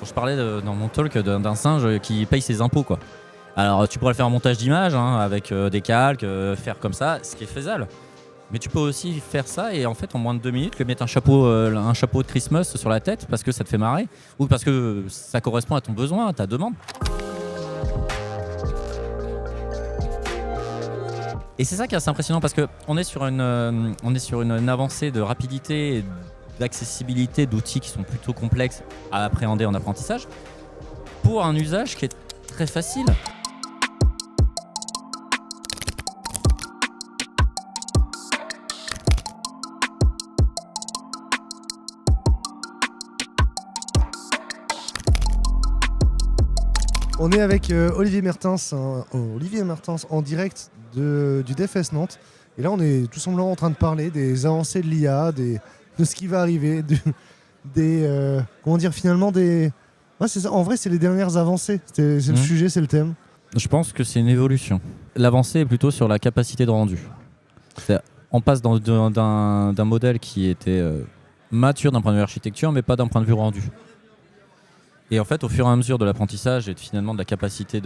Je parlais dans mon talk d'un singe qui paye ses impôts, quoi. Alors tu pourrais faire un montage d'images avec des calques, faire comme ça, ce qui est faisable. Mais tu peux aussi faire ça et en fait en moins de 2 minutes lui mettre un chapeau de Christmas sur la tête parce que ça te fait marrer ou parce que ça correspond à ton besoin, à ta demande. Et c'est ça qui est assez impressionnant parce qu'on est sur une avancée de rapidité et d'accessibilité d'outils qui sont plutôt complexes à appréhender en apprentissage pour un usage qui est très facile. On est avec Olivier Mertens en direct du DFS Nantes. Et là, on est tout simplement en train de parler des avancées de l'IA, de ce qui va arriver, comment dire, finalement, des... Ouais, c'est ça. En vrai, c'est les dernières avancées. C'est le sujet, c'est le thème. Je pense que c'est une évolution. L'avancée est plutôt sur la capacité de rendu. On passe d'un modèle qui était mature d'un point de vue architecture, mais pas d'un point de vue rendu. Et en fait, au fur et à mesure de l'apprentissage et finalement de la capacité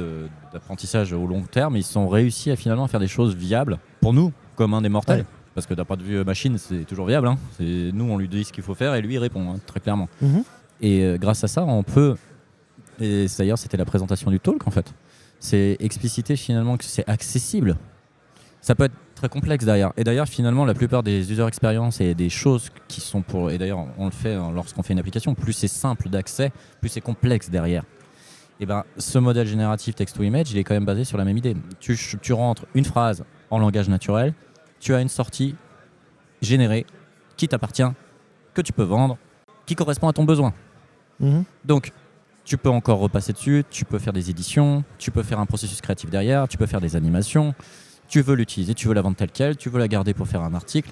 d'apprentissage au long terme, ils sont réussis à finalement faire des choses viables pour nous, comme un des mortels. Ouais. Parce que d'un point de vue machine, c'est toujours viable. Nous, on lui dit ce qu'il faut faire et lui, il répond très clairement. Et grâce à ça, on peut... Et d'ailleurs, c'était la présentation du talk, en fait. C'est expliciter finalement que c'est accessible. Ça peut être très complexe derrière. Et d'ailleurs, finalement, la plupart des user experience et des choses qui sont pour... Et d'ailleurs, on le fait lorsqu'on fait une application. Plus c'est simple d'accès, plus c'est complexe derrière. Et ben, ce modèle génératif text-to-image, il est quand même basé sur la même idée. Tu rentres une phrase en langage naturel, tu as une sortie générée qui t'appartient, que tu peux vendre, qui correspond à ton besoin. Donc, tu peux encore repasser dessus, tu peux faire des éditions, tu peux faire un processus créatif derrière, tu peux faire des animations. Tu veux l'utiliser, tu veux la vendre telle quelle, tu veux la garder pour faire un article.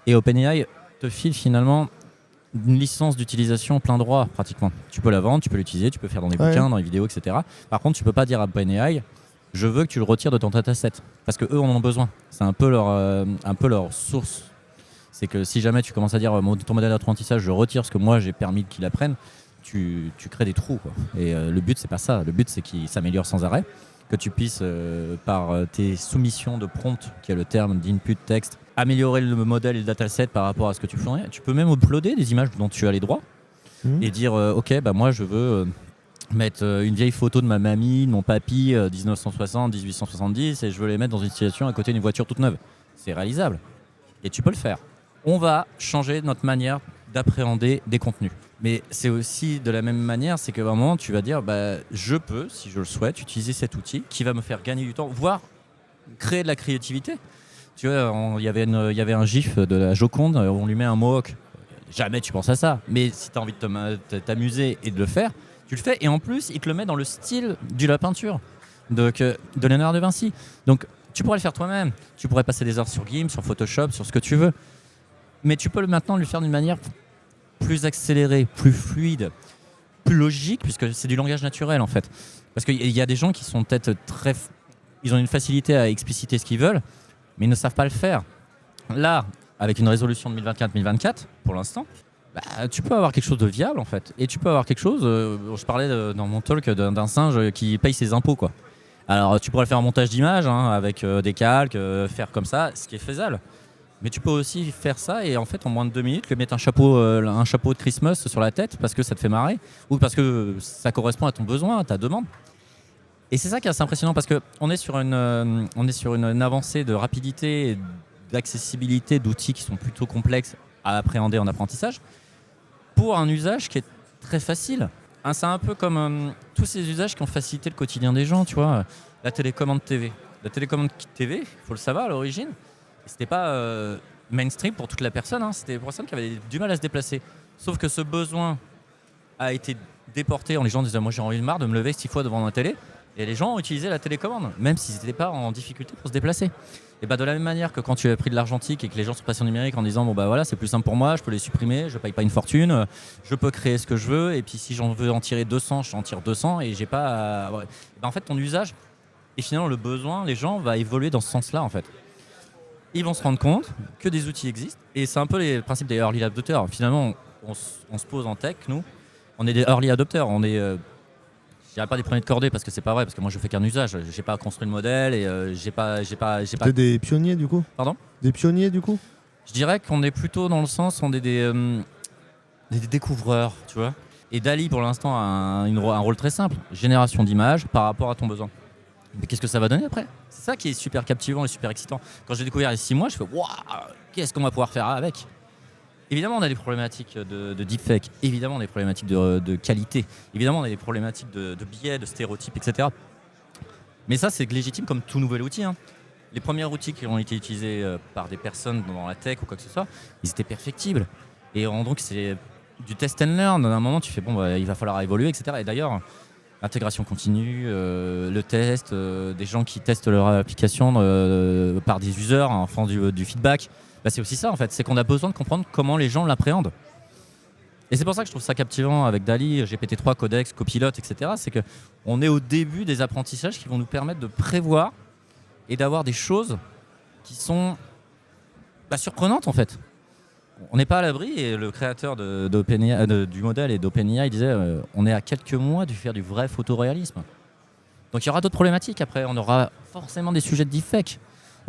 Et OpenAI te file finalement une licence d'utilisation plein droit, pratiquement. Tu peux la vendre, tu peux l'utiliser, tu peux faire dans des bouquins, dans les vidéos, etc. Par contre, tu peux pas dire à OpenAI, je veux que tu le retires de ton dataset. Parce qu'eux en ont besoin. C'est un peu leur source. C'est que si jamais tu commences à dire, ton modèle d'apprentissage, je retire ce que moi j'ai permis qu'il apprenne, tu crées des trous, quoi. Et le but, c'est pas ça. Le but, c'est qu'il s'améliore sans arrêt. Que tu puisses, par tes soumissions de prompt, qui est le terme d'input texte, améliorer le modèle et le dataset par rapport à ce que tu fournis. Tu peux même uploader des images dont tu as les droits et dire ok, bah moi je veux mettre une vieille photo de ma mamie, de mon papy 1960, 1870 et je veux les mettre dans une situation à côté d'une voiture toute neuve. C'est réalisable et tu peux le faire. On va changer notre manière d'appréhender des contenus. Mais c'est aussi de la même manière, c'est qu'à un moment, tu vas dire, je peux, si je le souhaite, utiliser cet outil qui va me faire gagner du temps, voire créer de la créativité. Tu vois, il y avait un gif de la Joconde où on lui met un mohawk. Jamais tu penses à ça. Mais si tu as envie de t'amuser et de le faire, tu le fais. Et en plus, il te le met dans le style de la peinture de Léonard de Vinci. Donc, tu pourrais le faire toi-même. Tu pourrais passer des heures sur GIMP, sur Photoshop, sur ce que tu veux. Mais tu peux maintenant le faire d'une manière plus accéléré, plus fluide, plus logique, puisque c'est du langage naturel en fait. Parce qu'il y a des gens qui sont peut-être ils ont une facilité à expliciter ce qu'ils veulent, mais ils ne savent pas le faire. Là, avec une résolution de 1024, pour l'instant, tu peux avoir quelque chose de viable en fait. Et tu peux avoir quelque chose, je parlais dans mon talk d'un singe qui paye ses impôts, quoi. Alors tu pourrais faire un montage d'images avec des calques, faire comme ça, ce qui est faisable. Mais tu peux aussi faire ça et en fait en moins de 2 minutes lui mettre un chapeau de Christmas sur la tête parce que ça te fait marrer ou parce que ça correspond à ton besoin, à ta demande. Et c'est ça qui est assez impressionnant parce qu'on est sur une avancée de rapidité et d'accessibilité d'outils qui sont plutôt complexes à appréhender en apprentissage pour un usage qui est très facile. C'est un peu comme tous ces usages qui ont facilité le quotidien des gens, tu vois. La télécommande TV. La télécommande TV, il faut le savoir à l'origine, c'était pas mainstream pour toute la personne, c'était des personnes qui avaient du mal à se déplacer. Sauf que ce besoin a été déporté. Les gens disaient, moi j'ai envie de marre de me lever 6 fois devant ma télé. Et les gens ont utilisé la télécommande, même s'ils n'étaient pas en difficulté pour se déplacer. Et de la même manière que quand tu as pris de l'argentique et que les gens sont passés au numérique en disant, voilà, c'est plus simple pour moi, je peux les supprimer, je ne paye pas une fortune, je peux créer ce que je veux, et puis si j'en veux en tirer 200, j'en tire 200, et j'ai pas... En fait, ton usage, et finalement le besoin, les gens, va évoluer dans ce sens-là, en fait. ils vont se rendre compte que des outils existent. Et c'est un peu les principes des early adopters. Finalement, on se pose en tech, nous, on est des early adopters. On est, je dirais pas des premiers de cordée parce que c'est pas vrai, parce que moi je fais qu'un usage. J'ai pas construit le modèle et j'ai pas. T'es des pionniers du coup? Pardon? Des pionniers du coup? Je dirais qu'on est plutôt dans le sens, on est des découvreurs, tu vois. Et Dall-E pour l'instant a un rôle très simple, génération d'images par rapport à ton besoin. Mais qu'est-ce que ça va donner après? C'est ça qui est super captivant et super excitant. Quand j'ai découvert il y a 6 mois, je fais waouh, qu'est-ce qu'on va pouvoir faire avec? Évidemment, on a des problématiques de deepfake, évidemment, on a des problématiques de qualité, évidemment, on a des problématiques de biais, de stéréotypes, etc. Mais ça, c'est légitime comme tout nouvel outil. Hein. Les premiers outils qui ont été utilisés par des personnes dans la tech ou quoi que ce soit, ils étaient perfectibles. Et donc, c'est du test and learn. À un moment, tu fais bon, il va falloir évoluer, etc. Et d'ailleurs, l'intégration continue, le test, des gens qui testent leur application par des users en faisant du feedback. Bah, c'est aussi ça en fait, c'est qu'on a besoin de comprendre comment les gens l'appréhendent. Et c'est pour ça que je trouve ça captivant avec Dall-E, GPT-3, Codex, Copilot, etc. C'est qu'on est au début des apprentissages qui vont nous permettre de prévoir et d'avoir des choses qui sont surprenantes en fait. On n'est pas à l'abri et le créateur du modèle et d'OpenAI disait on est à quelques mois de faire du vrai photoréalisme. Donc il y aura d'autres problématiques après, on aura forcément des sujets de deepfake.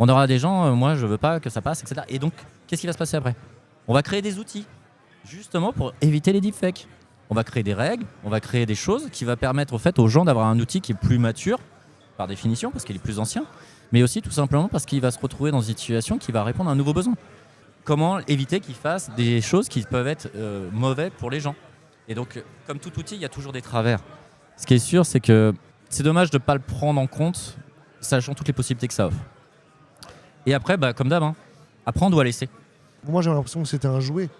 On aura des gens, moi je veux pas que ça passe, etc. Et donc, qu'est-ce qui va se passer après? On va créer des outils, justement pour éviter les deepfakes. On va créer des règles, on va créer des choses qui va permettre au fait aux gens d'avoir un outil qui est plus mature, par définition, parce qu'il est plus ancien, mais aussi tout simplement parce qu'il va se retrouver dans une situation qui va répondre à un nouveau besoin. Comment éviter qu'ils fassent des choses qui peuvent être mauvaises pour les gens? Et donc, comme tout outil, il y a toujours des travers. Ce qui est sûr, c'est que c'est dommage de ne pas le prendre en compte, sachant toutes les possibilités que ça offre. Et après, comme d'hab, apprendre ou à laisser. Moi, j'ai l'impression que c'était un jouet.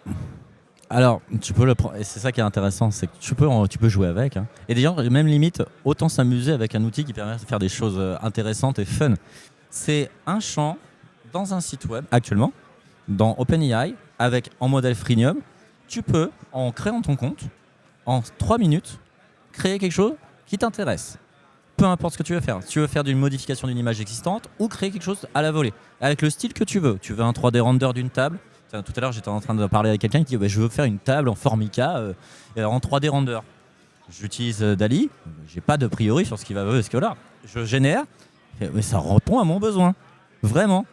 Alors, tu peux le prendre, et c'est ça qui est intéressant, c'est que tu peux jouer avec. Hein. Et d'ailleurs, même limite, autant s'amuser avec un outil qui permet de faire des choses intéressantes et fun. C'est un champ dans un site web, actuellement, dans OpenAI, en modèle freemium. Tu peux, en créant ton compte, en 3 minutes, créer quelque chose qui t'intéresse. Peu importe ce que tu veux faire. Si tu veux faire d'une modification d'une image existante ou créer quelque chose à la volée, avec le style que tu veux. Tu veux un 3D render d'une table. Tout à l'heure, j'étais en train de parler avec quelqu'un qui dit je veux faire une table en Formica en 3D render. J'utilise Dall-E. J'ai pas de priori sur ce qu'il va veut, ce que là. Je génère, mais ça répond à mon besoin. Vraiment.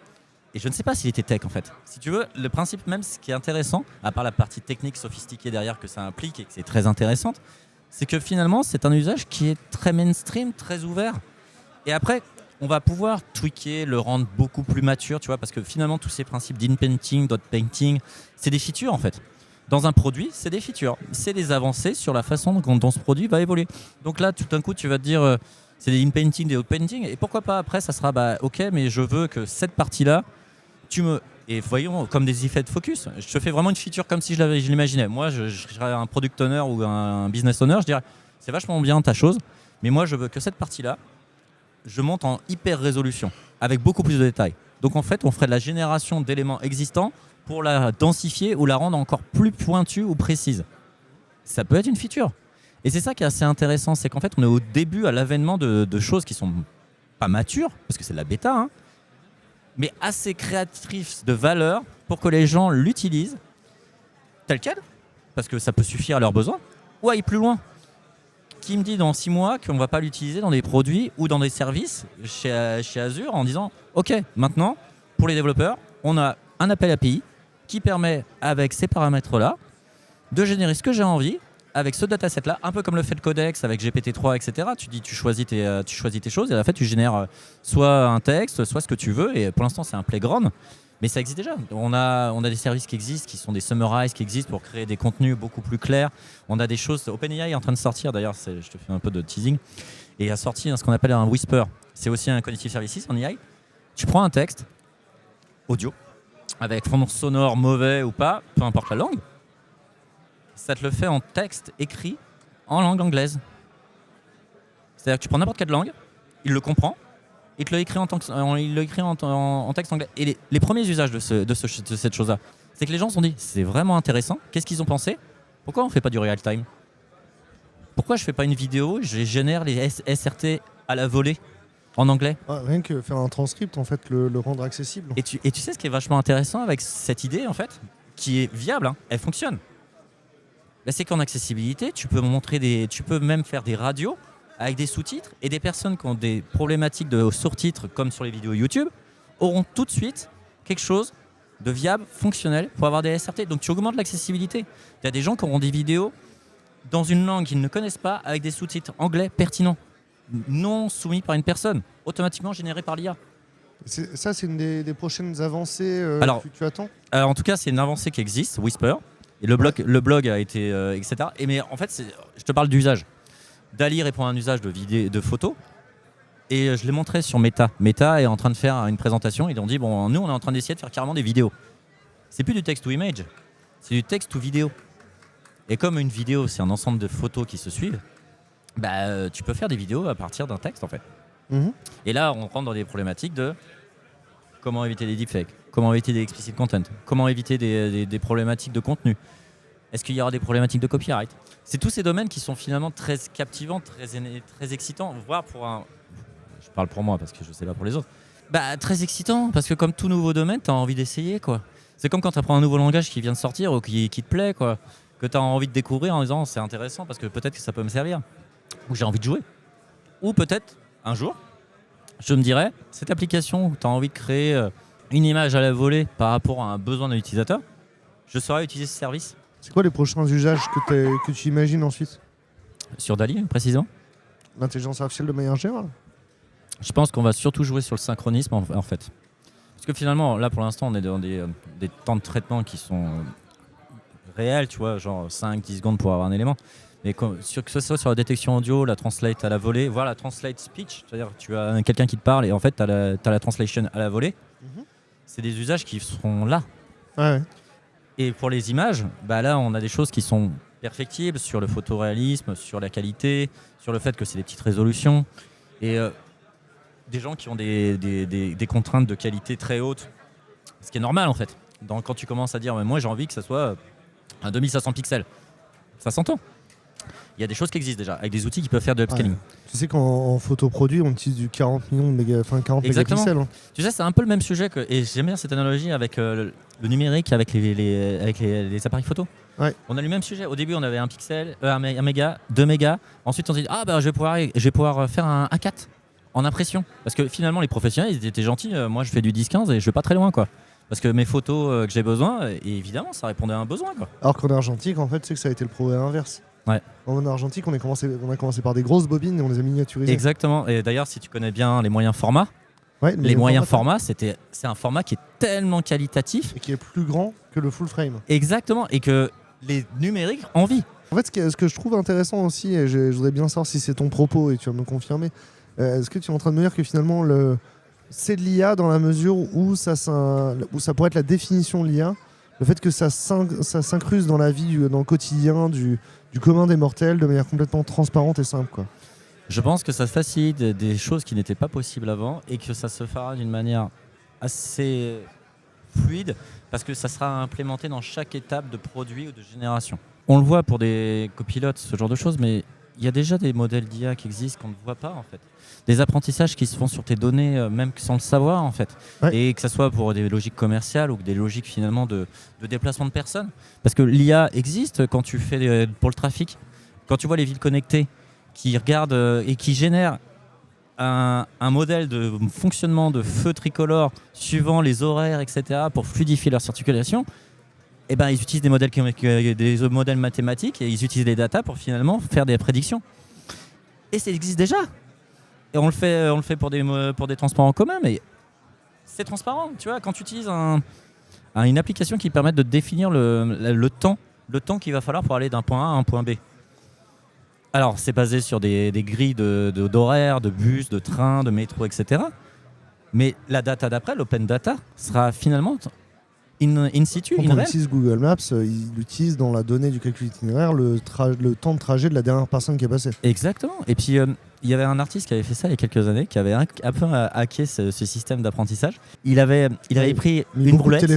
Et je ne sais pas s'il était tech en fait. Si tu veux, le principe même, ce qui est intéressant, à part la partie technique sophistiquée derrière que ça implique et que c'est très intéressante, c'est que finalement, c'est un usage qui est très mainstream, très ouvert. Et après, on va pouvoir tweaker, le rendre beaucoup plus mature, tu vois, parce que finalement, tous ces principes d'inpainting, dot-painting, c'est des features en fait. Dans un produit, c'est des features. C'est des avancées sur la façon dont ce produit va évoluer. Donc là, tout d'un coup, tu vas te dire, c'est des inpainting, des dot-painting, et pourquoi pas après, ça sera, ok, mais je veux que cette partie-là, et voyons, comme des effets de focus, je te fais vraiment une feature comme si je l'imaginais. Moi, je serais un product owner ou un business owner, je dirais, c'est vachement bien ta chose, mais moi, je veux que cette partie-là, je monte en hyper résolution, avec beaucoup plus de détails. Donc en fait, on ferait de la génération d'éléments existants pour la densifier ou la rendre encore plus pointue ou précise. Ça peut être une feature. Et c'est ça qui est assez intéressant, c'est qu'en fait, on est au début, à l'avènement de choses qui sont pas matures, parce que c'est de la bêta, hein, mais assez créatrices de valeur pour que les gens l'utilisent tel quel, parce que ça peut suffire à leurs besoins, ou aller plus loin. Qui me dit dans 6 mois qu'on ne va pas l'utiliser dans des produits ou dans des services chez Azure en disant ok, maintenant, pour les développeurs, on a un appel API qui permet, avec ces paramètres-là, de générer ce que j'ai envie, avec ce dataset-là, un peu comme le fait le Codex avec GPT-3, etc. Tu choisis tes choses et en fait, tu génères soit un texte, soit ce que tu veux. Et pour l'instant, c'est un playground. Mais ça existe déjà. On a des services qui existent, qui sont des summarize, qui existent pour créer des contenus beaucoup plus clairs. On a des choses. OpenAI est en train de sortir, d'ailleurs, je te fais un peu de teasing, et a sorti ce qu'on appelle un Whisper. C'est aussi un cognitive services en AI. Tu prends un texte audio, avec fond sonore mauvais ou pas, peu importe la langue, ça te le fait en texte écrit en langue anglaise. C'est-à-dire que tu prends n'importe quelle langue, il le comprend, il te l'écrit en texte anglais. Et les premiers usages de cette chose-là, c'est que les gens se sont dit, c'est vraiment intéressant. Qu'est-ce qu'ils ont pensé? Pourquoi on ne fait pas du real time? Pourquoi je ne fais pas une vidéo, je génère les SRT à la volée? en anglais. Rien que faire un transcript, en fait, le rendre accessible. Et tu sais ce qui est vachement intéressant avec cette idée, en fait, qui est viable, hein, elle fonctionne. Bah, c'est qu'en accessibilité, tu peux même faire des radios avec des sous-titres, et des personnes qui ont des problématiques de sur-titres, comme sur les vidéos YouTube, auront tout de suite quelque chose de viable, fonctionnel, pour avoir des SRT. Donc tu augmentes l'accessibilité. Il y a des gens qui auront des vidéos dans une langue qu'ils ne connaissent pas, avec des sous-titres anglais pertinents, non soumis par une personne, automatiquement générés par l'IA. Ça, c'est une des prochaines avancées Alors, que tu attends. En tout cas, c'est une avancée qui existe, Whisper. Et le blog a été, etc. Mais en fait, je te parle d'usage. DALL-E répond à un usage de photos. Et je l'ai montré sur Meta. Meta est en train de faire une présentation. Ils ont dit, bon, nous, on est en train d'essayer de faire carrément des vidéos. C'est plus du text to image, c'est du text to vidéo. Et comme une vidéo, c'est un ensemble de photos qui se suivent, bah, tu peux faire des vidéos à partir d'un texte, en fait. Mhm. Et là, on rentre dans des problématiques de comment éviter des deepfakes, comment éviter des explicit content, comment éviter des problématiques de contenu. Est-ce qu'il y aura des problématiques de copyright? C'est tous ces domaines qui sont finalement très captivants, très excitants, voire je parle pour moi parce que je ne sais pas pour les autres, très excitant, parce que comme tout nouveau domaine, tu as envie d'essayer, quoi. C'est comme quand tu apprends un nouveau langage qui vient de sortir ou qui te plaît, quoi, que tu as envie de découvrir en disant c'est intéressant parce que peut-être que ça peut me servir, ou j'ai envie de jouer. Ou peut-être, un jour, je me dirais, cette application où tu as envie de créer une image à la volée par rapport à un besoin de l'utilisateur, je saurais utiliser ce service. C'est quoi les prochains usages que tu imagines ensuite? Sur DALL-E, précisément. L'intelligence artificielle de manière générale? Je pense qu'on va surtout jouer sur le synchronisme, en fait. Parce que finalement, là, pour l'instant, on est dans des temps de traitement qui sont réels, tu vois, genre 5-10 secondes pour avoir un élément. Mais que ce soit sur la détection audio, la translate à la volée, voire la translate speech, c'est-à-dire tu as quelqu'un qui te parle et en fait, tu as la translation à la volée. C'est des usages qui seront là. Ouais. Et pour les images, là, on a des choses qui sont perfectibles sur le photoréalisme, sur la qualité, sur le fait que c'est des petites résolutions. Et des gens qui ont des contraintes de qualité très hautes, ce qui est normal en fait. Quand tu commences à dire moi j'ai envie que ça soit un 2500 pixels, ça s'entend. Il y a des choses qui existent déjà avec des outils qui peuvent faire de l'upscaling. Ouais. Tu sais qu'en photo produit, on utilise du 40 millions de 40 mégapixels. Hein. Tu sais, c'est un peu le même sujet et j'aime bien cette analogie avec le numérique, avec les appareils photo. Ouais. On a le même sujet. Au début, on avait un pixel, un méga, 2 mégas. Ensuite, on s'est dit je vais pouvoir faire un A4 en impression. Parce que finalement, les professionnels, ils étaient gentils. Moi, je fais du 10-15 et je vais pas très loin, quoi. Parce que mes photos que j'ai besoin, et évidemment, ça répondait à un besoin, quoi. Alors qu'en argentique, en fait, c'est que ça a été le progrès inverse. Ouais. En argentique, on a commencé par des grosses bobines et on les a miniaturisées. Exactement. Et d'ailleurs, si tu connais bien les moyens formats, les moyens formats, c'est un format qui est tellement qualitatif. Et qui est plus grand que le full frame. Exactement. Et que les numériques envient. En fait, ce que je trouve intéressant aussi, et je voudrais bien savoir si c'est ton propos et tu vas me confirmer, est-ce que tu es en train de me dire que finalement, c'est de l'IA dans la mesure où ça pourrait être la définition de l'IA, le fait que ça s'incruste dans la vie, dans le quotidien du commun des mortels de manière complètement transparente et simple, quoi. Je pense que ça facilite des choses qui n'étaient pas possibles avant et que ça se fera d'une manière assez fluide parce que ça sera implémenté dans chaque étape de produit ou de génération. On le voit pour des copilotes, ce genre de choses, mais il y a déjà des modèles d'IA qui existent qu'on ne voit pas en fait. Des apprentissages qui se font sur tes données, même sans le savoir en fait. Ouais. Et que ce soit pour des logiques commerciales ou des logiques finalement de déplacement de personnes. Parce que l'IA existe quand tu fais pour le trafic. Quand tu vois les villes connectées qui regardent et qui génèrent un modèle de fonctionnement de feu tricolore suivant les horaires, etc. pour fluidifier leur circulation, ils utilisent des modèles mathématiques et ils utilisent les datas pour finalement faire des prédictions. Et ça existe déjà. Et on le fait pour des transports en commun, mais c'est transparent. Tu vois, quand tu utilises une application qui permet de définir le temps qu'il va falloir pour aller d'un point A à un point B. Alors, c'est basé sur des grilles d'horaires, de bus, de trains, de métro, etc. Mais la data d'après, l'open data, sera finalement in situ. Quand on utilise Google Maps, il utilise dans la donnée du calcul itinéraire le temps de trajet de la dernière personne qui est passée. Exactement. Et puis, il y avait un artiste qui avait fait ça il y a quelques années, qui avait un peu hacké ce système d'apprentissage. Il avait pris une roulotte. Il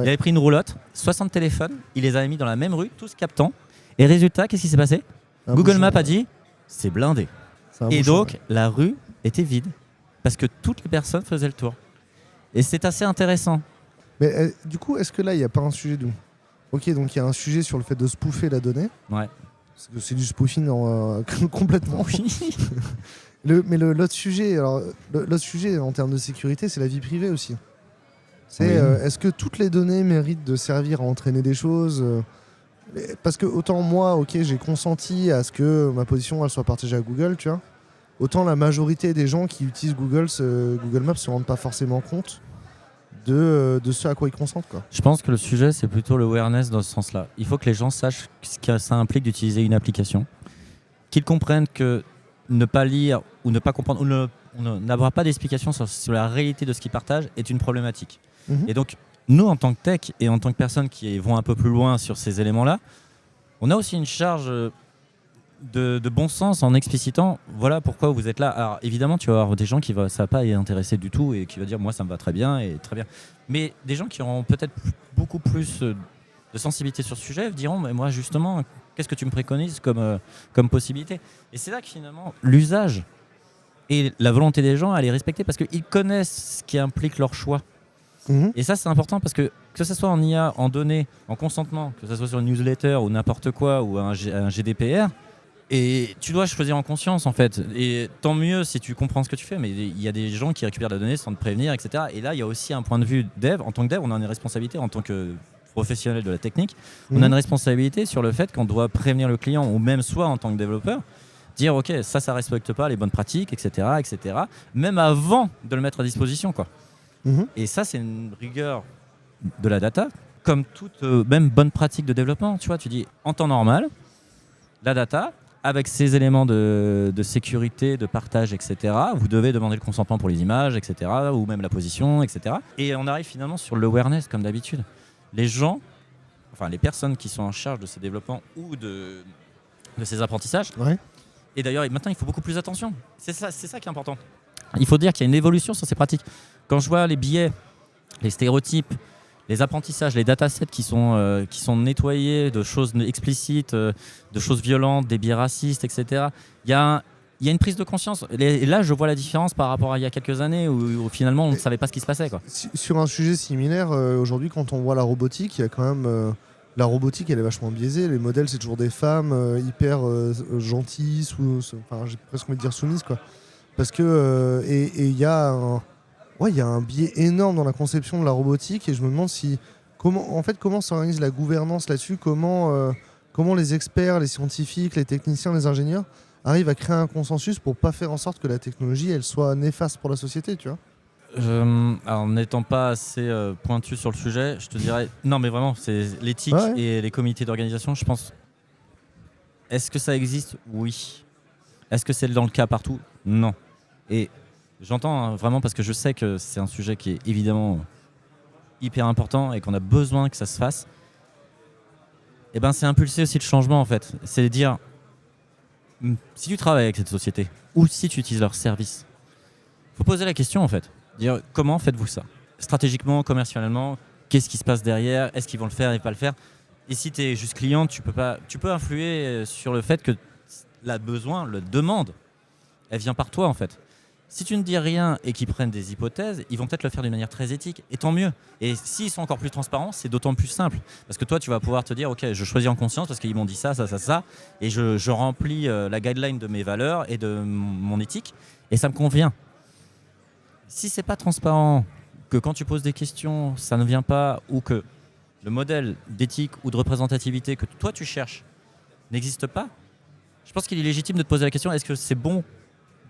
avait pris une roulotte, 60 téléphones, il les avait mis dans la même rue, tous captants. Et résultat, qu'est-ce qui s'est passé ? Google Maps a dit, c'est blindé. Et donc, la rue était vide. parce que toutes les personnes faisaient le tour. Et c'est assez intéressant. Mais du coup, est-ce que là, il n'y a pas un sujet d'où? Ok, donc il y a un sujet sur le fait de spoofer la donnée. Ouais. Parce que c'est du spoofing complètement. Oui. Mais l'autre sujet, l'autre sujet en termes de sécurité, c'est la vie privée aussi. C'est est-ce que toutes les données méritent de servir à entraîner des choses parce que autant moi, ok, j'ai consenti à ce que ma position elle soit partagée à Google, tu vois. Autant la majorité des gens qui utilisent Google Maps se rendent pas forcément compte de ce à quoi ils consentent, quoi. Je pense que le sujet, c'est plutôt l'awareness dans ce sens-là. Il faut que les gens sachent ce que ça implique d'utiliser une application, qu'ils comprennent que ne pas lire ou ne pas comprendre ou n'avoir pas d'explication sur la réalité de ce qu'ils partagent est une problématique. Et donc, nous, en tant que tech et en tant que personnes qui vont un peu plus loin sur ces éléments-là, on a aussi une charge de bon sens en explicitant voilà pourquoi vous êtes là. Alors évidemment, tu vas avoir des gens ça va pas y intéresser du tout et qui va dire moi ça me va très bien et très bien. Mais des gens qui auront peut-être beaucoup plus de sensibilité sur ce sujet diront mais moi justement qu'est-ce que tu me préconises comme possibilité. Et c'est là que finalement l'usage et la volonté des gens elle est respectée parce qu'ils connaissent ce qui implique leur choix. Et ça c'est important parce que ce soit en IA, en données, en consentement, que ce soit sur une newsletter ou n'importe quoi ou un GDPR, et tu dois choisir en conscience en fait. Et tant mieux si tu comprends ce que tu fais, mais il y a des gens qui récupèrent la donnée sans te prévenir, etc. Et là il y a aussi un point de vue dev. En tant que dev, on a une responsabilité en tant que professionnel de la technique. On a une responsabilité sur le fait qu'on doit prévenir le client ou même soi en tant que développeur. Dire ok ça respecte pas les bonnes pratiques, etc., etc. Même avant de le mettre à disposition quoi. Et ça, c'est une rigueur de la data, comme toute même bonne pratique de développement. Tu vois, tu dis en temps normal, la data, avec ses éléments de sécurité, de partage, etc., vous devez demander le consentement pour les images, etc., ou même la position, etc. Et on arrive finalement sur l'awareness, comme d'habitude. Les gens, enfin les personnes qui sont en charge de ces développements ou de ces apprentissages, et d'ailleurs maintenant il faut beaucoup plus attention. C'est ça qui est important. Il faut dire qu'il y a une évolution sur ces pratiques. Quand je vois les biais, les stéréotypes, les apprentissages, les datasets qui sont nettoyés de choses explicites, de choses violentes, des biais racistes, etc., il y a une prise de conscience. Et là, je vois la différence par rapport à il y a quelques années où finalement on ne savait pas ce qui se passait, quoi. Sur un sujet similaire, aujourd'hui, quand on voit la robotique, il y a quand même... la robotique, elle est vachement biaisée. Les modèles, c'est toujours des femmes hyper gentilles, j'ai presque envie de dire soumises, quoi. Parce que il y a un biais énorme dans la conception de la robotique et je me demande comment s'organise la gouvernance là-dessus, comment les experts, les scientifiques, les techniciens, les ingénieurs arrivent à créer un consensus pour pas faire en sorte que la technologie elle soit néfaste pour la société, tu vois. Alors, n'étant pas assez pointu sur le sujet, je te dirais non mais vraiment c'est l'éthique et les comités d'organisation, je pense. Est-ce que ça existe? Oui. Est-ce que c'est dans le cas partout? Non. Et j'entends vraiment parce que je sais que c'est un sujet qui est évidemment hyper important et qu'on a besoin que ça se fasse. Et ben c'est impulser aussi le changement en fait. C'est de dire si tu travailles avec cette société ou si tu utilises leurs services, faut poser la question en fait. Dire comment faites-vous ça? Stratégiquement, commercialement, qu'est-ce qui se passe derrière? Est-ce qu'ils vont le faire et pas le faire? Et si tu es juste client, tu peux influer sur le fait que la demande, elle vient par toi en fait. Si tu ne dis rien et qu'ils prennent des hypothèses, ils vont peut-être le faire d'une manière très éthique, et tant mieux. Et s'ils sont encore plus transparents, c'est d'autant plus simple. Parce que toi, tu vas pouvoir te dire, ok, je choisis en conscience parce qu'ils m'ont dit ça, et je remplis la guideline de mes valeurs et de mon éthique, et ça me convient. Si c'est pas transparent, que quand tu poses des questions, ça ne vient pas, ou que le modèle d'éthique ou de représentativité que toi tu cherches n'existe pas, je pense qu'il est légitime de te poser la question, est-ce que c'est bon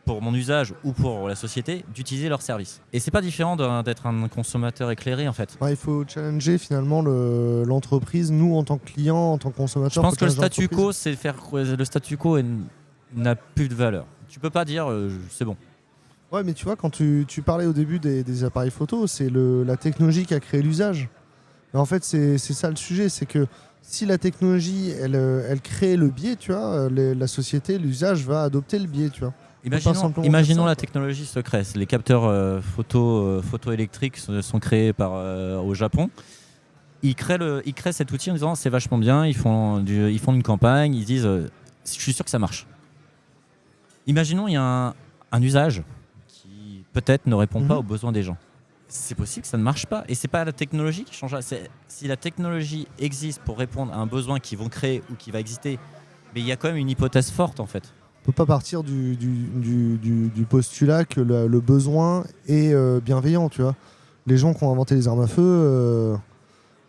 pour mon usage ou pour la société d'utiliser leurs services? Et c'est pas différent d'être un consommateur éclairé en fait. Il faut challenger finalement l'entreprise, nous en tant que clients, en tant que consommateurs. Je pense que le statu quo, le statu quo n'a plus de valeur. Tu peux pas dire c'est bon. Ouais, mais tu vois, quand tu parlais au début des appareils photo, c'est la technologie qui a créé l'usage. Mais en fait, c'est ça le sujet, c'est que si la technologie, elle crée le biais, tu vois, la société, l'usage va adopter le biais, tu vois. Imaginons la technologie se crée. Les capteurs photo électriques sont créés au Japon. Ils créent cet outil en disant c'est vachement bien, ils font une campagne, ils disent je suis sûr que ça marche. Imaginons il y a un usage qui peut-être ne répond pas aux besoins des gens. C'est possible que ça ne marche pas. Et c'est pas la technologie qui changera. Si la technologie existe pour répondre à un besoin qu'ils vont créer ou qui va exister, mais il y a quand même une hypothèse forte en fait. On peut pas partir du postulat que le besoin est bienveillant, tu vois. Les gens qui ont inventé les armes à feu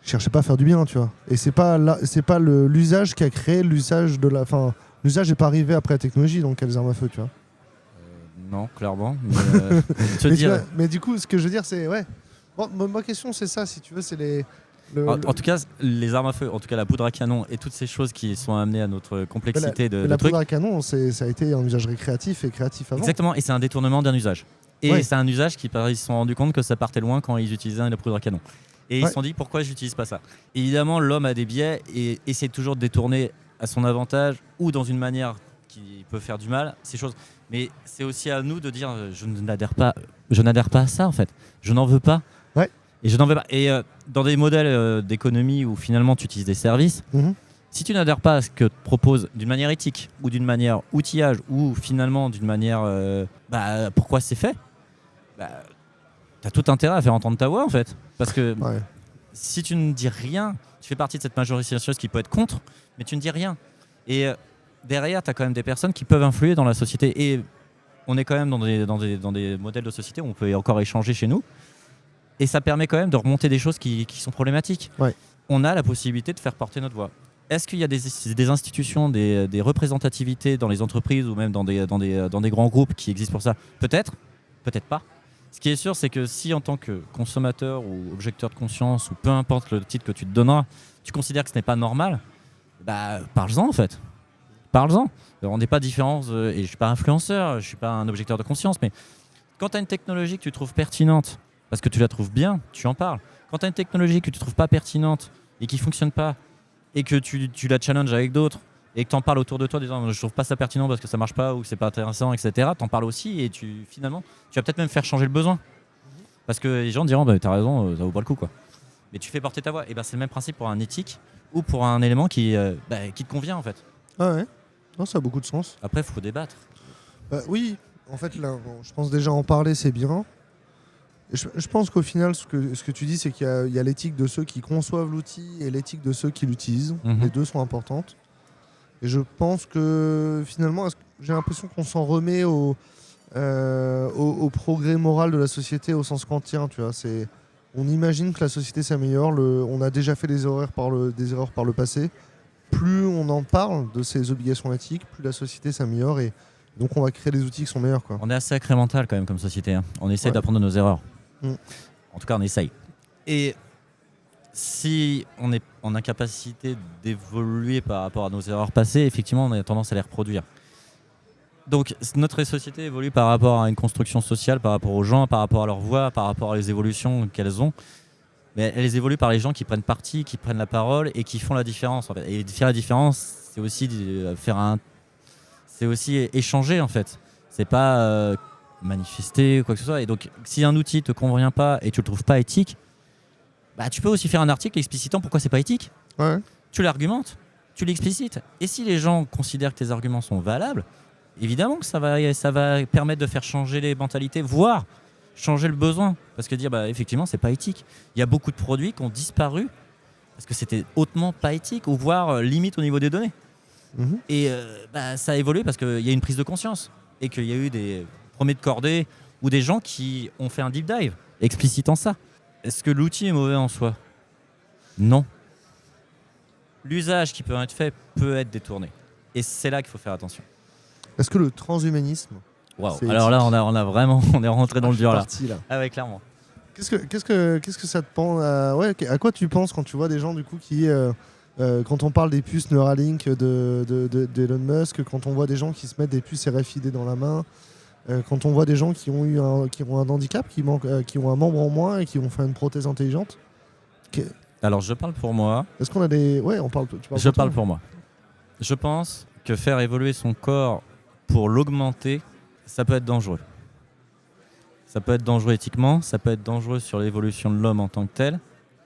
cherchaient pas à faire du bien, tu vois. Et c'est pas l'usage qui a créé l'usage de la... Enfin, l'usage n'est pas arrivé après la technologie, donc les armes à feu, tu vois. Non, clairement. Mais du coup, ce que je veux dire, c'est... Ouais. Bon, ma question, c'est ça, si tu veux, c'est les... En tout cas, les armes à feu, en tout cas la poudre à canon et toutes ces choses qui sont amenées à notre complexité de la trucs. poudre à canon, ça a été un usage récréatif et créatif avant. Exactement, et c'est un détournement d'un usage. Et c'est un usage ils se sont rendus compte que ça partait loin quand ils utilisaient la poudre à canon. Et ils se sont dit, pourquoi j'utilise pas ça ? Évidemment, l'homme a des biais et essaie toujours de détourner à son avantage ou dans une manière qui peut faire du mal, ces choses. Mais c'est aussi à nous de dire, je n'adhère pas à ça en fait. Je n'en veux pas. Et je n'en veux pas. Et dans des modèles d'économie où finalement tu utilises des services, si tu n'adhères pas à ce que te propose d'une manière éthique ou d'une manière outillage ou finalement d'une manière pourquoi c'est fait, tu as tout intérêt à faire entendre ta voix en fait. Parce que si tu ne dis rien, tu fais partie de cette majorité silencieuse qui peut être contre, mais tu ne dis rien. Et derrière, tu as quand même des personnes qui peuvent influer dans la société. Et on est quand même dans des modèles de société où on peut encore échanger chez nous. Et ça permet quand même de remonter des choses qui sont problématiques. On a la possibilité de faire porter notre voix. Est-ce qu'il y a des institutions, des représentativités dans les entreprises ou même dans des grands groupes qui existent pour ça ? Peut-être, peut-être pas. Ce qui est sûr, c'est que si en tant que consommateur ou objecteur de conscience, ou peu importe le titre que tu te donneras, tu considères que ce n'est pas normal, parle-en en fait. Parle-en. On n'est pas différents, et je ne suis pas influenceur, je ne suis pas un objecteur de conscience, mais quand tu as une technologie que tu trouves pertinente, parce que tu la trouves bien, tu en parles. Quand tu as une technologie que tu ne trouves pas pertinente et qui ne fonctionne pas, et que tu la challenges avec d'autres, et que tu en parles autour de toi, disant je ne trouve pas ça pertinent parce que ça ne marche pas ou que ce n'est pas intéressant, etc., tu en parles aussi et finalement, tu vas peut-être même faire changer le besoin. Parce que les gens diront tu as raison, ça vaut pas le coup, quoi. Mais tu fais porter ta voix. Et c'est le même principe pour un éthique ou pour un élément qui te convient en fait. Ah ouais, non, ça a beaucoup de sens. Après, il faut débattre. Oui, en fait, là, je pense déjà en parler, c'est bien. Je pense qu'au final, ce que tu dis, c'est qu'il y a l'éthique de ceux qui conçoivent l'outil et l'éthique de ceux qui l'utilisent. Les deux sont importantes. Et je pense que finalement, j'ai l'impression qu'on s'en remet au progrès moral de la société au sens kantien. Tu vois, on imagine que la société s'améliore. On a déjà fait des erreurs par le passé. Plus on en parle de ces obligations éthiques, plus la société s'améliore. Et donc on va créer des outils qui sont meilleurs, quoi. On est assez incrémental quand même comme société. On essaie d'apprendre de nos erreurs. En tout cas, on essaye. Et si on est en incapacité d'évoluer par rapport à nos erreurs passées, effectivement, on a tendance à les reproduire. Donc, notre société évolue par rapport à une construction sociale, par rapport aux gens, par rapport à leur voix, par rapport à les évolutions qu'elles ont. Mais elles évoluent par les gens qui prennent parti, qui prennent la parole et qui font la différence. En fait. Et faire la différence, c'est aussi c'est aussi échanger, en fait. C'est pas manifester ou quoi que ce soit. Et donc, si un outil te convient pas et tu le trouves pas éthique, tu peux aussi faire un article explicitant pourquoi c'est pas éthique. Tu l'argumentes, tu l'explicites. Et si les gens considèrent que tes arguments sont valables, évidemment que ça va permettre de faire changer les mentalités, voire changer le besoin. Parce que dire, effectivement, c'est pas éthique. Il y a beaucoup de produits qui ont disparu parce que c'était hautement pas éthique, ou voire limite au niveau des données. Et ça a évolué parce qu'il y a une prise de conscience et qu'il y a eu des premiers de cordée ou des gens qui ont fait un deep dive explicitant ça. Est-ce que l'outil est mauvais en soi ? Non. L'usage qui peut être fait peut être détourné. Et c'est là qu'il faut faire attention. Est-ce que le transhumanisme... Alors là, on est rentré dans le dur là. Ah ouais, clairement. Qu'est-ce que ça te pense à quoi tu penses quand tu vois des gens du coup qui... quand on parle des puces Neuralink d'Elon Musk, quand on voit des gens qui se mettent des puces RFID dans la main, quand on voit des gens qui ont un handicap, qui ont un membre en moins et qui ont fait une prothèse intelligente. Alors je parle pour moi. Est-ce qu'on a des... Ouais, on parle. Je parle pour moi. Je pense que faire évoluer son corps pour l'augmenter, ça peut être dangereux. Ça peut être dangereux éthiquement, ça peut être dangereux sur l'évolution de l'homme en tant que tel.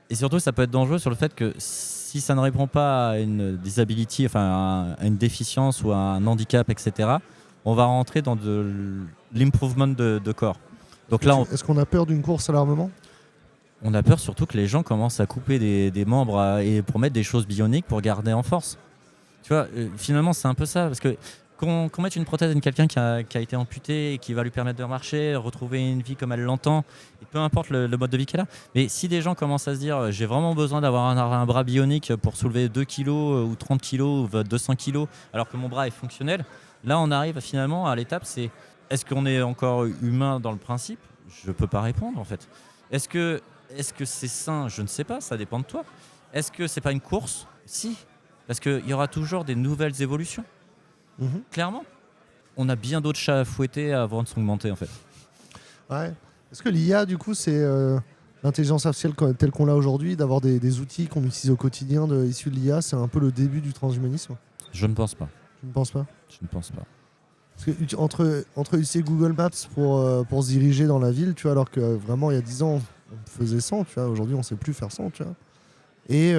Et surtout, ça peut être dangereux sur le fait que si ça ne répond pas à une disability, enfin à une déficience ou à un handicap, etc., on va rentrer dans de l'improvement de corps. Donc là, Est-ce qu'on a peur d'une course à l'armement? on a peur surtout que les gens commencent à couper des membres et pour mettre des choses bioniques pour garder en force. Tu vois, finalement, c'est un peu ça. Parce que qu'on mette une prothèse à quelqu'un qui a été amputé et qui va lui permettre de marcher, retrouver une vie comme elle l'entend, et peu importe le mode de vie qu'elle a. Mais si des gens commencent à se dire j'ai vraiment besoin d'avoir un bras bionique pour soulever 2 kilos ou 30 kilos ou 200 kilos alors que mon bras est fonctionnel, là on arrive finalement à l'étape, c'est est-ce qu'on est encore humain dans le principe? Je ne peux pas répondre en fait. Est-ce que c'est sain? Je ne sais pas, ça dépend de toi. Est-ce que c'est pas une course? Si, parce qu'il y aura toujours des nouvelles évolutions. Clairement, on a bien d'autres chats à fouetter avant de s'augmenter en fait. Ouais. Est-ce que l'IA, du coup, c'est l'intelligence artificielle telle qu'on l'a aujourd'hui, d'avoir des outils qu'on utilise au quotidien issus de l'IA, c'est un peu le début du transhumanisme? Je ne pense pas. Tu ne penses pas? Je ne pense pas. Parce que entre utiliser Google Maps pour se diriger dans la ville, tu vois, alors que vraiment il y a 10 ans on faisait 100, tu vois, aujourd'hui on ne sait plus faire 100, tu vois. Et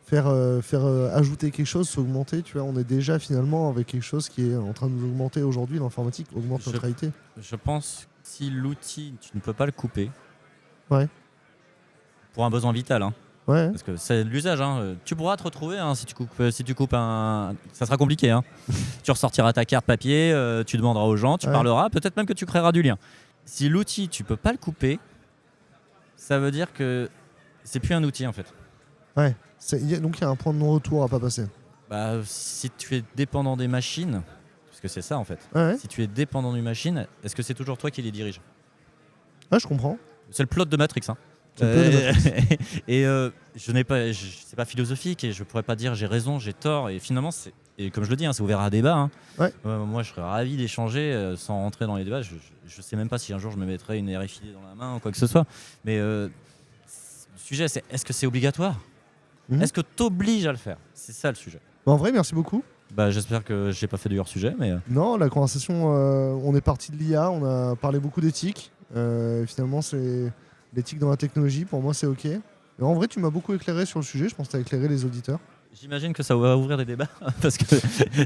faire ajouter quelque chose, s'augmenter, tu vois, on est déjà finalement avec quelque chose qui est en train de nous augmenter aujourd'hui, l'informatique augmente notre réalité. Je pense que si l'outil, tu ne peux pas le couper, ouais, pour un besoin vital, hein, ouais, parce que c'est de l'usage, hein, tu pourras te retrouver hein, si tu coupes un... Ça sera compliqué, hein. Tu ressortiras ta carte papier, tu demanderas aux gens, tu parleras, peut-être même que tu créeras du lien. Si l'outil, tu peux pas le couper, ça veut dire que c'est plus un outil en fait. Ouais. Donc il y a un point de non-retour à pas passer. Bah, si tu es dépendant des machines, parce que c'est ça en fait, ouais. Si tu es dépendant d'une machine, est-ce que c'est toujours toi qui les dirige? Ah, je comprends. C'est le plot de Matrix. Hein. Et c'est pas philosophique et je pourrais pas dire j'ai raison, j'ai tort. Et finalement, et comme je le dis, hein, c'est ouvert à débat. Hein. Ouais. Moi, je serais ravi d'échanger sans rentrer dans les débats. Je sais même pas si un jour je me mettrais une RFID dans la main ou quoi que ce soit. Mais le sujet, c'est est-ce que c'est obligatoire? Est-ce que t'obliges à le faire? C'est ça le sujet. En vrai, merci beaucoup. Bah, j'espère que j'ai pas fait du hors-sujet. Mais non, la conversation, on est parti de l'IA, on a parlé beaucoup d'éthique. Finalement, c'est l'éthique dans la technologie. Pour moi, c'est OK. Et en vrai, tu m'as beaucoup éclairé sur le sujet. Je pense que tu as éclairé les auditeurs. J'imagine que ça va ouvrir des débats parce que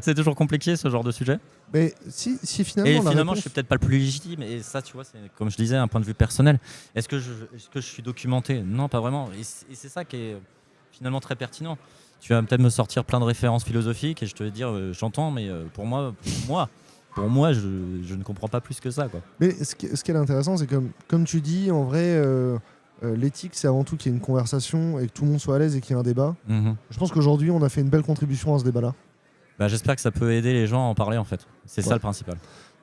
c'est toujours compliqué ce genre de sujet. Mais si finalement, et finalement, je suis peut-être pas le plus légitime. Et ça, tu vois, c'est comme je disais, un point de vue personnel. Est-ce que je suis documenté? Non, pas vraiment. Et c'est ça qui est finalement très pertinent. Tu vas peut-être me sortir plein de références philosophiques et je te vais dire, j'entends, mais pour moi, je ne comprends pas plus que ça, quoi. Mais ce qui est intéressant, c'est que comme tu dis, en vrai, l'éthique, c'est avant tout qu'il y ait une conversation et que tout le monde soit à l'aise et qu'il y ait un débat. Je pense qu'aujourd'hui, on a fait une belle contribution à ce débat-là. Bah, j'espère que ça peut aider les gens à en parler, en fait. C'est ça le principal.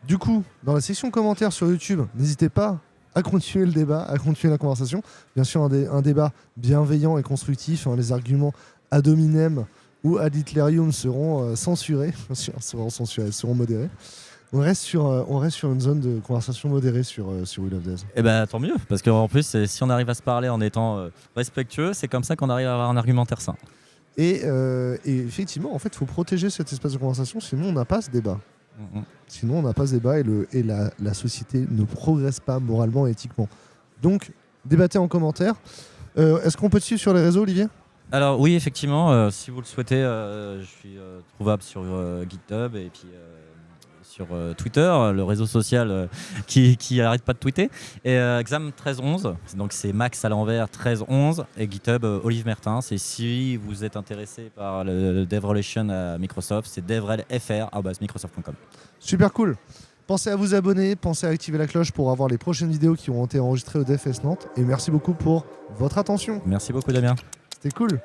Du coup, dans la section commentaires sur YouTube, n'hésitez pas à continuer le débat, à continuer la conversation. Bien sûr, un débat bienveillant et constructif. Hein, les arguments ad hominem ou ad hitlerium seront censurés. Seront modérés. On reste sur une zone de conversation modérée sur Wheel of Death. Et bah tant mieux, parce qu'en plus, si on arrive à se parler en étant respectueux, c'est comme ça qu'on arrive à avoir un argumentaire sain. Et effectivement, en fait, il faut protéger cet espace de conversation, sinon on n'a pas ce débat. Sinon, on n'a pas ce débat et la société ne progresse pas moralement et éthiquement. Donc, débattez en commentaire. Est-ce qu'on peut te suivre sur les réseaux, Olivier ? Alors oui, effectivement, si vous le souhaitez, je suis trouvable sur GitHub et puis sur Twitter, le réseau social qui n'arrête pas de tweeter. Et Xam1311, donc c'est Max à l'envers 1311 et GitHub Olive Mertens. Et si vous êtes intéressé par le Dev Relation à Microsoft, c'est devrelfr@microsoft.com. Super cool. Pensez à vous abonner, pensez à activer la cloche pour avoir les prochaines vidéos qui ont été enregistrées au DevFest Nantes. Et merci beaucoup pour votre attention. Merci beaucoup Damien. C'était cool.